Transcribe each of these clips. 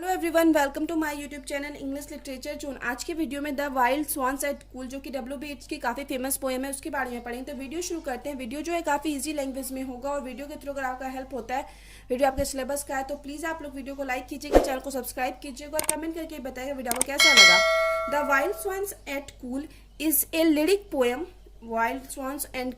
Hello everyone, welcome to my YouTube channel English literature zone. आज के वीडियो में the wild swans at Coole, जो कि WBH की काफ़ी फेमस पोएम है, उसके बारे में पढ़ेंगे। तो वीडियो शुरू करते हैं। वीडियो जो है काफ़ी इजी लैंग्वेज में होगा और वीडियो के थ्रू अगर आपका हेल्प होता है, वीडियो आपके सिलेबस का है, तो प्लीज़ आप लोग वीडियो को लाइक कीजिएगा, चैनल को सब्सक्राइब कीजिएगा और कमेंट करके बताइएगा वीडियो को कैसा लगा। The wild swans at Coole is a lyric poem. Wild swans and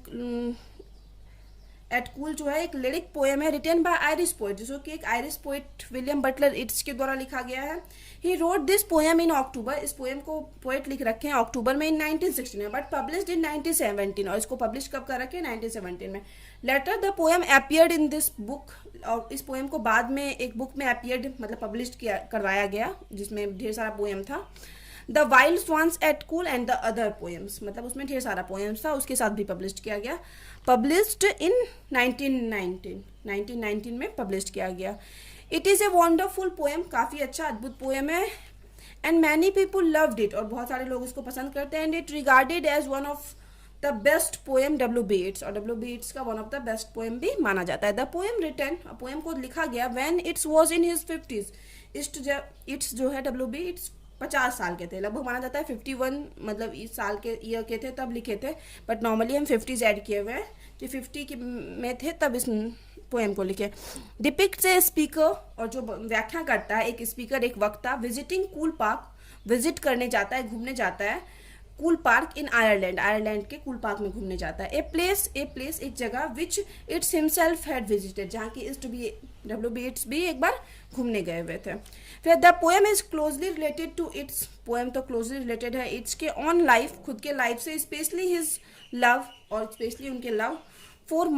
at Coole जो है एक लिरिक पोएम है, रिटन बाय आयरिश पोएट, जो कि एक Irish poet William Butler Yeats के द्वारा लिखा गया है। He wrote this poem in October. इस पोएम को पोएट लिख रखे हैं अक्टूबर में इन 1916 में, बट पब्लिश्ड इन 1917। और इसको पब्लिश कब कर रखे हैं? 1917 में। Later the poem appeared in this book. और इस पोएम को बाद में एक बुक में अपीयर्ड मतलब पब्लिश किया करवाया गया, जिसमें ढेर सारा पोएम था। The wild swans at Coole and the other poems, मतलब उसमें ढेर सारा पोएम्स था, उसके साथ भी पब्लिश किया गया। पब्लिश्ड इन 1919 में पब्लिश किया गया। It is a wonderful poem, काफ़ी अच्छा अद्भुत पोएम है। And many people loved it, और बहुत सारे लोग इसको पसंद करते हैं। And it regarded as one of the best poem WBH, और WBH का one of the best poem भी माना जाता है। द पोएम रिटन, पोएम को लिखा गया when it's was in his 50s। It's जो है WBH 50 साल के थे, लगभग माना जाता है 51 मतलब इस साल के ईयर के थे तब लिखे थे, बट नॉर्मली हम 50s ऐड किए हुए हैं कि 50 में थे तब इस पोएम को लिखे। डिपिक्ट्स ए स्पीकर, और जो व्याख्या करता है एक स्पीकर, एक वक्ता, विजिटिंग कूल पार्क, विजिट करने जाता है, घूमने जाता है कूल पार्क इन आयरलैंड, आयरलैंड के कूल पार्क में घूमने जाता है। ए प्लेस एक जगह विच इट्स हिमसेल्फ हैड विजिटेड, जहाँ की इस्ट भी WBH भी एक बार घूमने गए हुए थे। फिर the poem is closely related to its, poem तो क्लोजली रिलेटेड है इट्स के ऑन लाइफ, खुद के लाइफ से, स्पेशली हिज लव, और स्पेशली उनके लव फॉर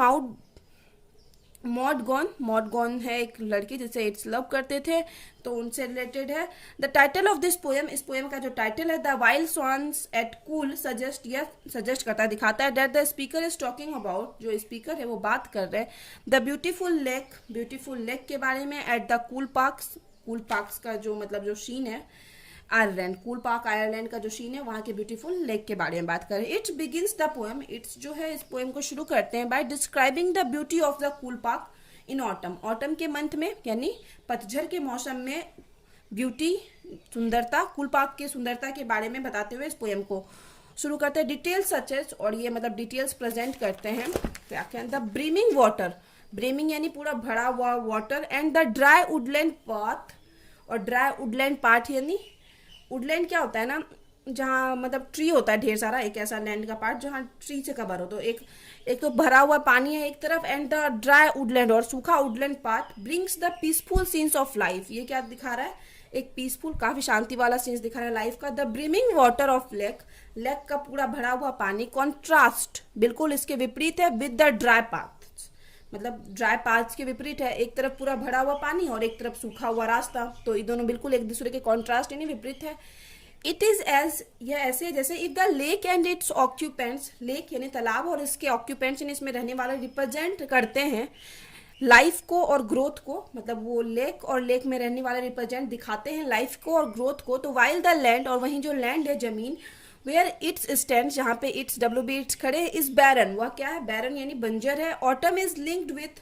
मॉडगॉन है एक लड़की जिसे इट्स लव करते थे, तो उनसे रिलेटेड है। The title of this poem, इस पोएम का जो टाइटल है the wild swans at Coole, suggest करता है, दिखाता है that the speaker is talking about, जो स्पीकर है वो बात कर रहे हैं द ब्यूटीफुल लेक के बारे में, एट द कूल पार्क्स का जो मतलब जो सीन है आयरलैंड, कूल पार्क आयरलैंड का जो सीन है वहाँ के ब्यूटीफुल लेक के बारे में बात करें। It's begins the poem, it's जो है इस पोएम को शुरू करते हैं by describing the beauty of the Coole park in autumn के मंथ में, यानी पतझड़ के मौसम में ब्यूटी, सुंदरता, कूल पार्क की सुंदरता के बारे में बताते हुए इस पोएम को शुरू करते हैं। डिटेल्स सचेज, और ये मतलब डिटेल्स प्रेजेंट करते हैं व्याख्यान। द ब्रीमिंग वाटर, ब्रीमिंग यानी पूरा भरा हुआ water, and the dry Woodland path, और ड्राई वुडलैंड पार्ट यानी वुडलैंड क्या होता है ना, जहाँ मतलब ट्री होता है ढेर सारा, एक ऐसा लैंड का पार्ट जहाँ ट्री से कवर हो, तो एक तो भरा हुआ पानी है एक तरफ, एंड द ड्राई वुडलैंड और सूखा Woodland part brings the peaceful scenes of life. ये क्या दिखा रहा है? एक पीसफुल, काफी शांति वाला सीन्स दिखा रहा है लाइफ का। The brimming water of lake का पूरा भरा हुआ पानी, कॉन्ट्रास्ट बिल्कुल इसके विपरीत है विद द ड्राई पाथ, मतलब ड्राई पाथ के विपरीत है, एक तरफ पूरा भरा हुआ पानी और एक तरफ सूखा हुआ रास्ता, तो ये दोनों बिल्कुल एक दूसरे के कॉन्ट्रास्ट यानी विपरीत है। इट इज एज, यह ऐसे जैसे if the lake and it's occupants, lake यानी तालाब और इसके ऑक्यूपेंट्स यानी इसमें रहने वाले रिप्रेजेंट करते हैं लाइफ को और ग्रोथ को, मतलब वो लेक और लेक में रहने वाले रिप्रेजेंट दिखाते हैं लाइफ को और ग्रोथ को। तो वाइल द लैंड, और वहीं जो लैंड है जमीन, वेयर इट्स स्टैंड, जहाँ पे इट्स WBH खड़े, इज बैरन, वह क्या है? बैरन यानी बंजर है। Autumn is linked with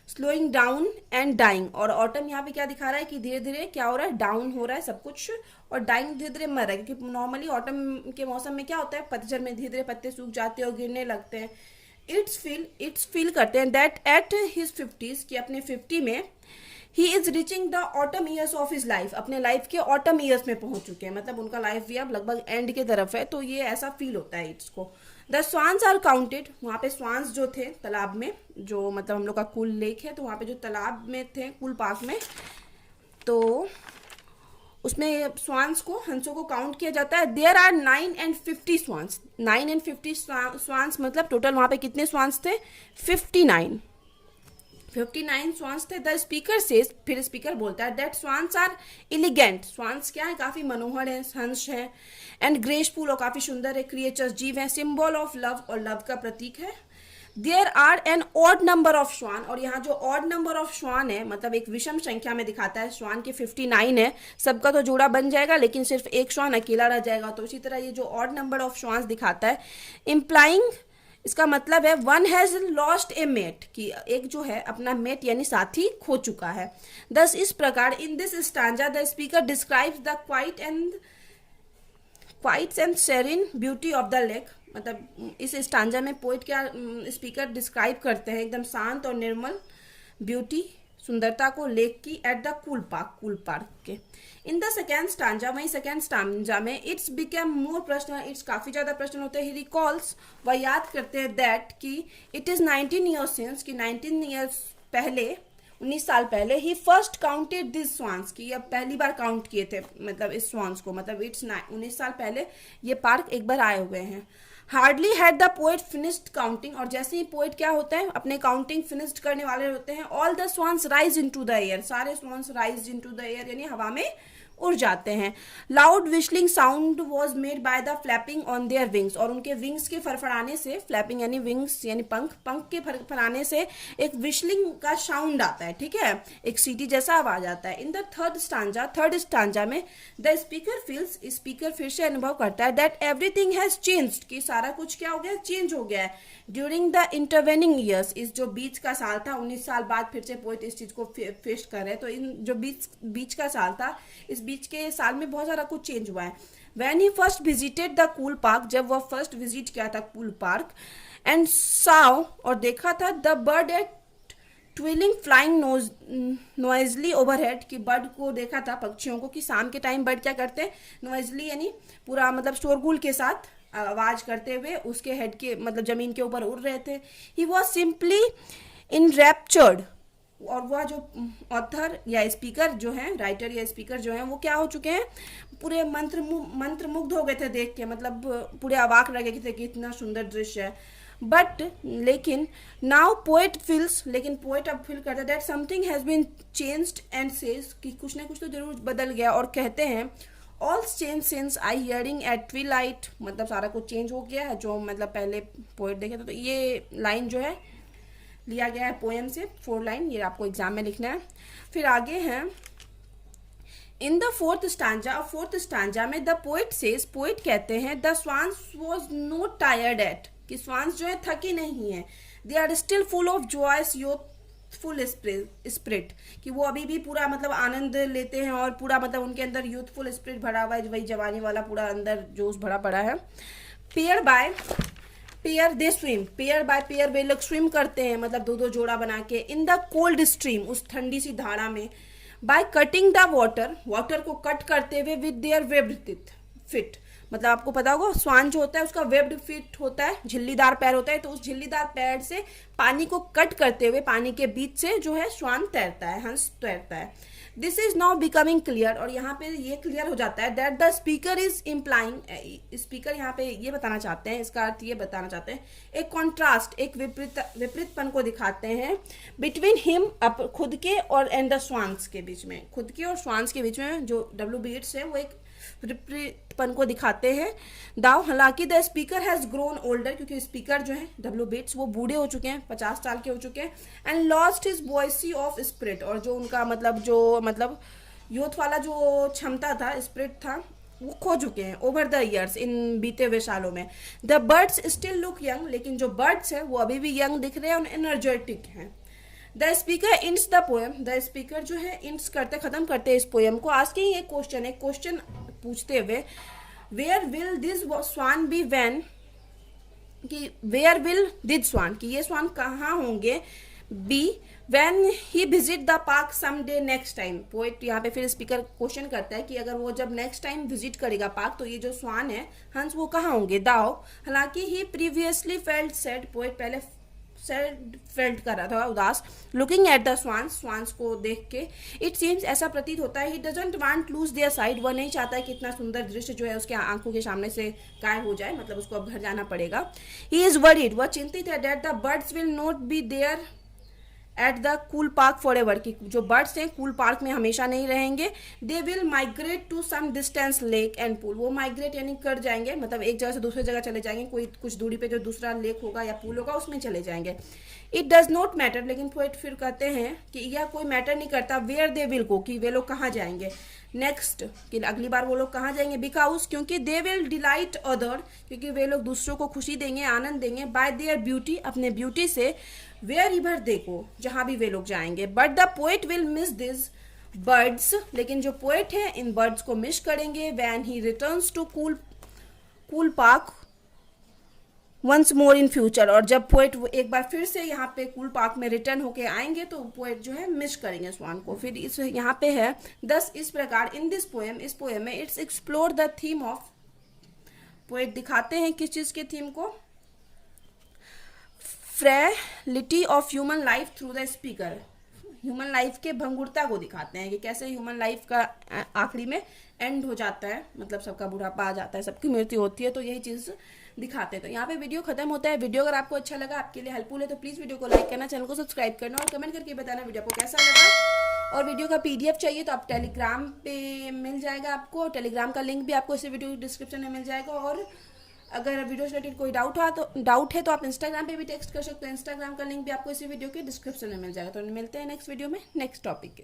slowing down and dying, और ऑटम यहाँ पे क्या दिखा रहा है कि धीरे धीरे क्या हो रहा है? डाउन हो रहा है सब कुछ, और डाइंग धीरे धीरे मर रहा है, क्योंकि नॉर्मली ऑटम के मौसम में क्या होता है, पतझड़ में धीरे धीरे पत्ते सूख जाते हैं और गिरने लगते हैं। इट्स फील करते हैं दैट एट हिज 50s, कि अपने 50 में he is reaching the autumn years of his life, अपने लाइफ के ऑटम ईयर्स में पहुंच चुके हैं, मतलब उनका लाइफ भी अब लगभग एंड की तरफ है, तो ये ऐसा फील होता है इट्स को। द स्वान्स आर काउंटेड, वहाँ पे स्वान्स जो थे तालाब में, जो मतलब हम लोग का कूल लेक है, तो वहाँ पे जो तालाब में थे कूल पार्क में, तो उसमें स्वान्स को, हंसों को काउंट किया जाता है। There are 9 and 50 swans, 9 and 50 swans, मतलब टोटल वहाँ पे कितने स्वान्स थे? 59 स्वान्स थे। द स्पीकर सेज, फिर स्पीकर बोलता है that swans are elegant, swans क्या है? काफी मनोहर है, हंस है, एंड ग्रेसफुल, और काफी सुंदर है, क्रिएचर्स, जीव है, सिंबल ऑफ लव, और लव का प्रतीक है। There are an odd number of swan, और यहाँ जो ऑड नंबर ऑफ श्वान है मतलब एक विषम संख्या में दिखाता है, श्वान के 59 है, सबका तो जोड़ा बन जाएगा लेकिन सिर्फ एक श्वान अकेला रह जाएगा, तो इसी तरह ये जो ऑड नंबर ऑफ श्वान दिखाता है, इम्प्लाइंग इसका मतलब है one has lost a mate, कि एक जो है अपना मेट यानी साथी खो चुका है। दस इस प्रकार in this stanza the speaker describes the quiet and serene beauty of the lake. मतलब इस स्टांजा में पोइट क्या स्पीकर डिस्क्राइब करते हैं एकदम शांत और निर्मल ब्यूटी, सुंदरता को लेक की एट द कूल पार्क के। इन द सेकेंड स्टांजा, वहीं सेकेंड स्टांजा में it's become more personal, it's काफी ज्यादा पर्सनल होते हैं। ही रिकॉल्स, वह याद करते हैं दैट कि इट इज 19 ईयर्स सिंस, कि 19 ईयर्स पहले, 19 साल पहले ही फर्स्ट काउंटेड दिस स्वान्स, की अब पहली बार काउंट किए थे मतलब इस स्वान्स को, मतलब इट्स 19 साल पहले ये पार्क एक बार आए हुए हैं। Hardly had the poet finished counting, और जैसे ही पोएट क्या होता है अपने काउंटिंग फिनिश्ड करने वाले होते हैं, all the swans rise into the air, सारे swans rise into the air यानी हवा में उड़ जाते हैं। Loud whistling sound was made by the flapping on their wings, और उनके विंग्स के फड़फड़ाने से, फ्लैपिंग यानी विंग्स यानी पंख के फड़फड़ाने से एक विशलिंग का साउंड आता है, ठीक है, एक सीटी जैसा आवाज आता है। इन द थर्ड स्टांजा में द स्पीकर फील्स, स्पीकर फिर से अनुभव करता है दैट एवरीथिंग हैज चेंज्ड, कि सारा कुछ क्या हो गया, चेंज हो गया है। ड्यूरिंग द इंटरवेनिंग ईयर्स, इस जो बीच का साल था, 19 साल बाद फिर से पोइट इस चीज को फेस कर रहे हैं, तो इन जो बीच का साल था, इस बीच के साल में बहुत सारा कुछ चेंज हुआ है। When he first visited the cool park, जब वह फर्स्ट विजिट किया था कूल पार्क, एंड saw, और देखा था the bird at twilight flying noisily overhead, कि बर्ड को देखा था, पक्षियों को, कि शाम के टाइम बर्ड क्या करते हैं, नॉइजली यानी पूरा मतलब शोरगुल के साथ आवाज करते हुए उसके हेड के मतलब जमीन के ऊपर उड़ रहे थे। ही वॉज सिंपली इनरैप्चर्ड, और वह जो ऑथर या स्पीकर जो है, राइटर या स्पीकर जो है, वो क्या हो चुके हैं, पूरे मंत्रमुग्ध हो गए थे देख के, मतलब पूरे अवाक रह गए थे कि इतना सुंदर दृश्य है। बट लेकिन नाउ पोएट फील्स, लेकिन पोएट अब फील करता है that something has been changed and says, कि कुछ ना कुछ तो जरूर बदल गया, और कहते हैं all change since I hearing at twilight, मतलब सारा कुछ चेंज हो गया है जो मतलब पहले पोएट देखे थे। तो ये लाइन जो है लिया गया है पोएम से, 4 लाइन, ये आपको एग्जाम में लिखना है। फिर आगे है इन द फोर्थ स्टांजा में द पोएट सेज, पोएट कहते हैं the swans was not tired at, कि स्वान्स जो है थके नहीं है, they are still full of joys youthful spirit, कि वो अभी भी पूरा मतलब आनंद लेते हैं और पूरा मतलब उनके अंदर यूथफुल स्पिरिट भरा हुआ है, वही जवानी वाला पूरा अंदर जोश भरा पड़ा है। Pair by pair they swim, pair by pair वे लोग स्विम करते हैं, मतलब 2-2 जोड़ा बना के, इन द कोल्ड स्ट्रीम, उस ठंडी सी धारा में, बाय कटिंग द वाटर को कट करते हुए विद देयर वेब्ड फिट, मतलब आपको पता होगा स्वान जो होता है उसका वेब्ड फिट होता है, झिल्लीदार पैर होता है, तो उस झिल्लीदार पैर से पानी को कट करते हुए पानी के बीच से जो है स्वान तैरता है, हंस तैरता है। This is now becoming clear, और यहाँ पे ये क्लियर हो जाता है that the speaker is implying, speaker यहाँ पे ये बताना चाहते हैं, इसका अर्थ ये बताना चाहते हैं, एक कॉन्ट्रास्ट, एक विपरीतपन को दिखाते हैं बिटवीन हिम, खुद के और एंड द स्वान्स के बीच में, खुद के और स्वान्स के बीच में जो डब्ल्यू बीट्स है वो एक विपरीतपन को दिखाते हैं। दाव, हालांकि the speaker has grown older, क्योंकि स्पीकर जो है डब्ल्यू बीट्स वो बूढ़े हो चुके हैं, 50 साल के हो चुके हैं, and lost his voicy of spirit, और जो उनका मतलब यूथ वाला जो क्षमता था, स्पिरिट था, वो खो चुके हैं ओवर द ईयर्स, इन बीते हुए सालों में। The birds still look young, लेकिन जो बर्ड्स है वो अभी भी यंग दिख रहे हैं और एनर्जेटिक हैं। The speaker ends the poem, the speaker जो है इंट्स करते खत्म करते हैं इस पोएम को। आज के ही एक क्वेश्चन पूछते हुए, where will this swan be when, कि वेयर विल दिस स्वान, कि ये स्वान कहाँ होंगे, be when he visit the park some day next time. Poet यहाँ पे फिर स्पीकर क्वेश्चन करता है कि अगर वो जब नेक्स्ट टाइम विजिट करेगा पार्क तो ये जो स्वान है हंस वो कहाँ होंगे। दाओ, हालांकि ही प्रीवियसली फेल्ट सैड, पोएट पहले सैड फेल्ट कर रहा था, उदास, लुकिंग एट द स्वान्स को देख के, इट सीम्स, ऐसा प्रतीत होता है, he doesn't want lose their side, वह नहीं चाहता है कि इतना सुंदर दृश्य जो है उसके आंखों के सामने से गायब हो जाए, मतलब उसको अब घर जाना पड़ेगा। ही इज वरीड, वह चिंतित है, that the birds will not be there at the Coole park forever, की जो बर्ड्स हैं कूल पार्क में हमेशा नहीं रहेंगे. They will migrate to some distance lake and pool, वो माइग्रेट यानी कर जाएंगे, मतलब एक जगह से दूसरी जगह चले जाएंगे, कोई कुछ दूरी पे जो दूसरा लेक होगा या पूल होगा उसमें चले जाएंगे. इट डज नॉट मैटर, लेकिन पोएट फिर कहते हैं कि यह कोई मैटर नहीं करता वेयर दे विल गो, कि वे लोग कहाँ जाएंगे. नेक्स्ट, कि अगली बार वो लोग कहाँ जाएंगे, बिकॉज क्योंकि दे विल डिलाइट अदर, क्योंकि वे लोग दूसरों को खुशी देंगे, आनंद देंगे, बाय देयर ब्यूटी, अपने ब्यूटी से, वेयर इवर दे गो, जहाँ भी वे लोग जाएंगे. But the poet will miss this birds, लेकिन जो पोएट है इन बर्ड्स को मिस करेंगे when he returns to Coole park once more in future, और जब पोएट एक बार फिर से यहाँ पे कूल पार्क में रिटर्न होके आएंगे तो पोएट जो है मिस करेंगे स्वान को. फिर इस यहाँ पे है दस इस प्रकार इन दिस पोएम, इस पोएम में it's explore the theme of, poet दिखाते हैं किस चीज के थीम को, frailty of human life through the speaker, human life के भंगुरता को दिखाते हैं कि कैसे ह्यूमन लाइफ का आखिरी में एंड हो जाता है, मतलब सबका बुढ़ापा आ जाता है, सबकी मृत्यु होती है, तो यही चीज दिखाते हैं. तो यहाँ पे वीडियो खत्म होता है. वीडियो अगर आपको अच्छा लगा, आपके लिए हेल्पफुल है, तो प्लीज वीडियो को लाइक करना, चैनल को सब्सक्राइब करना और कमेंट करके बताना वीडियो को कैसा लगा. और वीडियो का पीडीएफ चाहिए तो आप टेलीग्राम पे मिल जाएगा आपको, टेलीग्राम का लिंक भी आपको इस वीडियो डिस्क्रिप्शन में मिल जाएगा. और अगर वीडियो से रिलेटेड कोई डाउट है तो आप इंस्टाग्राम पे भी टेक्स्ट कर सकते हो, इंस्टाग्राम का लिंक भी आपको इसी वीडियो के डिस्क्रिप्शन में मिल जाएगा. तो मिलते हैं नेक्स्ट वीडियो में नेक्स्ट टॉपिक के.